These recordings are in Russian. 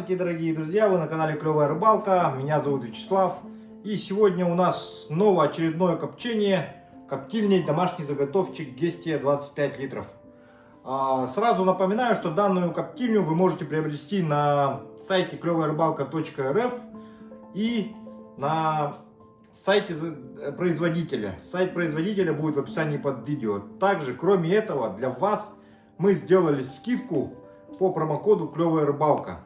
Здравствуйте, дорогие друзья, вы на канале Клевая Рыбалка, меня зовут Вячеслав. И сегодня у нас снова очередное копчение коптильней домашний заготовчик Гестия 25 литров. Сразу напоминаю, что данную коптильню вы можете приобрести на сайте клеваярыбалка.рф и на сайте производителя. Сайт производителя будет в описании под видео. Также, кроме этого, для вас мы сделали скидку по промокоду Клевая Рыбалка.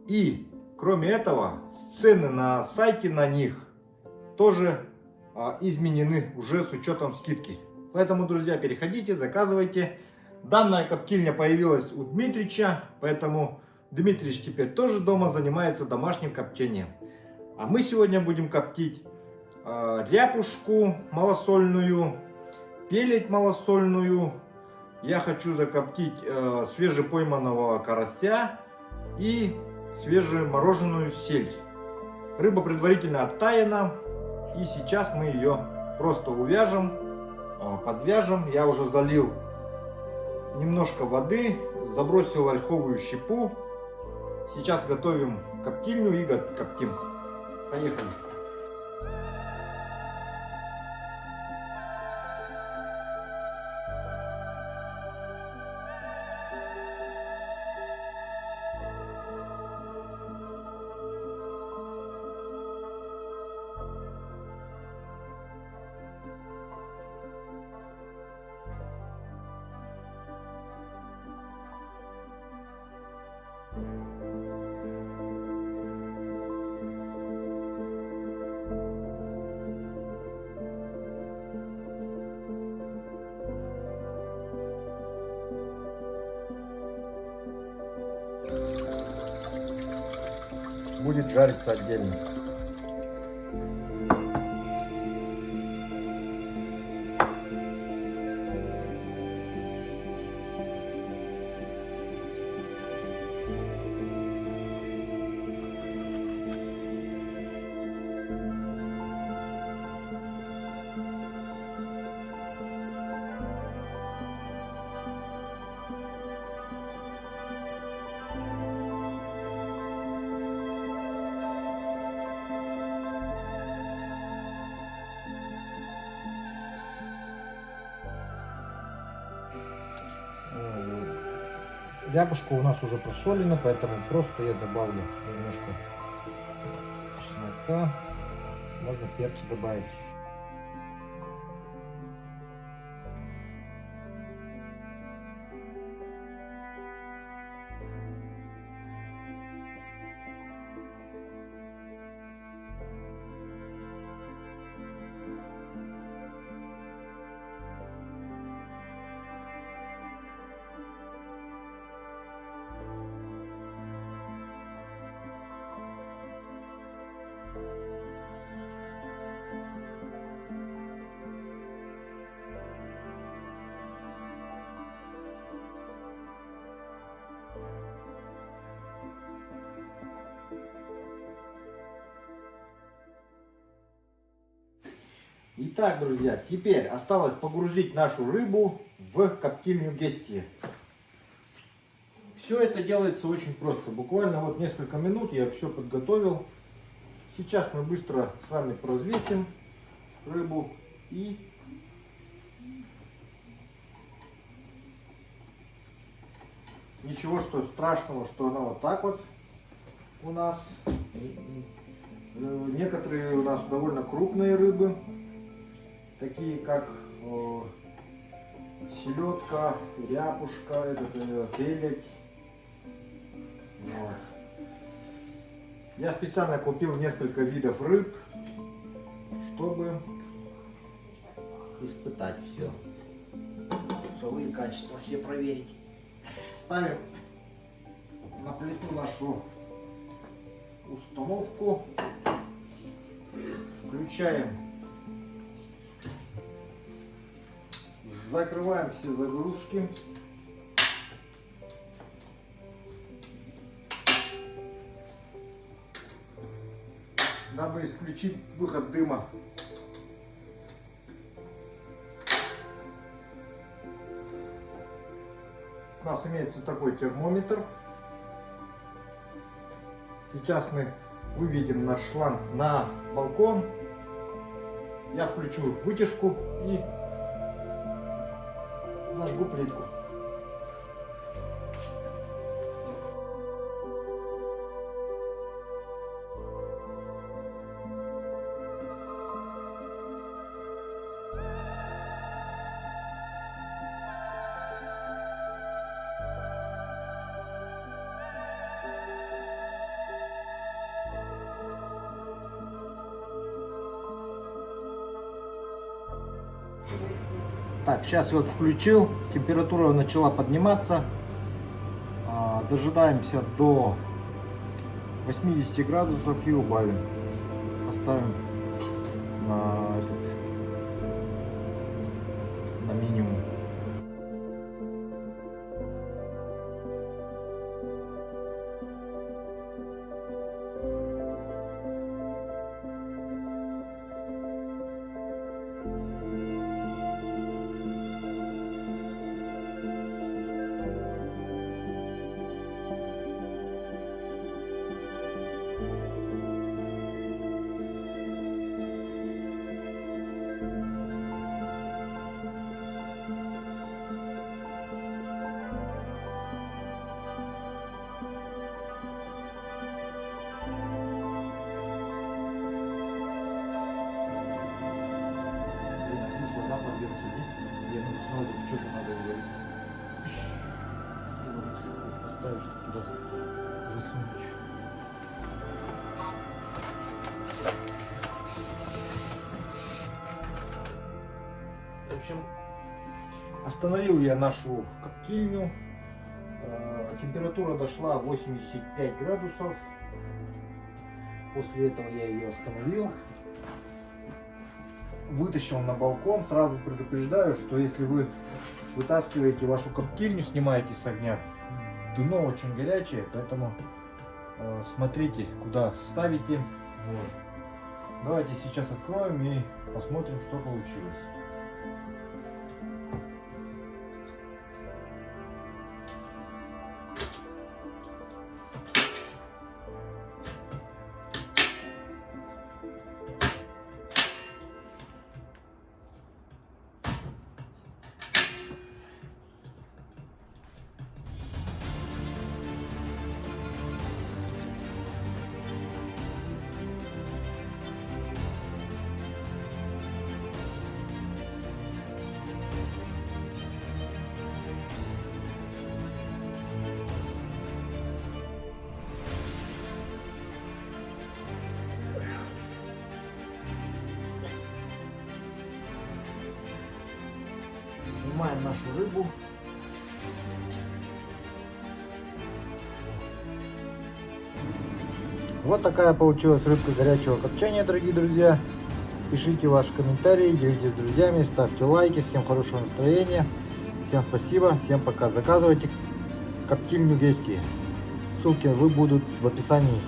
И, кроме этого, цены на сайте на них тоже изменены уже с учетом скидки. Поэтому, друзья, переходите, заказывайте. Данная коптильня появилась у Дмитрича, поэтому Дмитрич теперь тоже дома занимается домашним копчением. А мы сегодня будем коптить ряпушку малосольную, пелеть малосольную. Я хочу закоптить свежепойманного карася и свежемороженую сельдь. Рыба предварительно оттаяна, и сейчас мы ее просто увяжем, подвяжем. Я уже залил немножко воды, забросил ольховую щепу. Сейчас готовим коптильню и коптим. Поехали! Будет жариться отдельно. Рябушка у нас уже просолена, поэтому просто я добавлю немножко чеснока, можно перца добавить. Итак, друзья, теперь осталось погрузить нашу рыбу в коптильню Гестия. Все это делается очень просто. Буквально вот несколько минут я все подготовил. Сейчас мы быстро с вами развесим рыбу и ничего страшного, что она вот так вот у нас. Некоторые у нас довольно крупные рыбы, такие как селедка, ряпушка, пелеть. Вот. Я специально купил несколько видов рыб, чтобы испытать все, вкусовые качества все проверить. Ставим на плиту нашу установку, включаем, закрываем все заглушки. Дабы исключить выход дыма. У нас имеется такой термометр. Сейчас мы выведем наш шланг на балкон. Я включу вытяжку и зажгу плитку. Так, сейчас вот включил, температура начала подниматься. Дожидаемся до 80 градусов и убавим. Поставим на минимум. Вода польется, я тут снова что-то надо говорить. Поставить, что туда засунуть. В общем, остановил я нашу коптильню. Температура дошла 85 градусов. После этого я ее остановил. Вытащил на балкон. Сразу предупреждаю, что если вы вытаскиваете вашу коптильню, снимаете с огня, дно очень горячее, поэтому смотрите, куда ставите. Вот. Давайте сейчас откроем и посмотрим, что получилось. Снимаем нашу рыбу. Вот такая получилась рыбка горячего копчения, дорогие друзья. Пишите ваши комментарии, делитесь с друзьями, ставьте лайки. Всем хорошего настроения. Всем спасибо, всем пока. Заказывайте коптильню Гести. Ссылки будут в описании.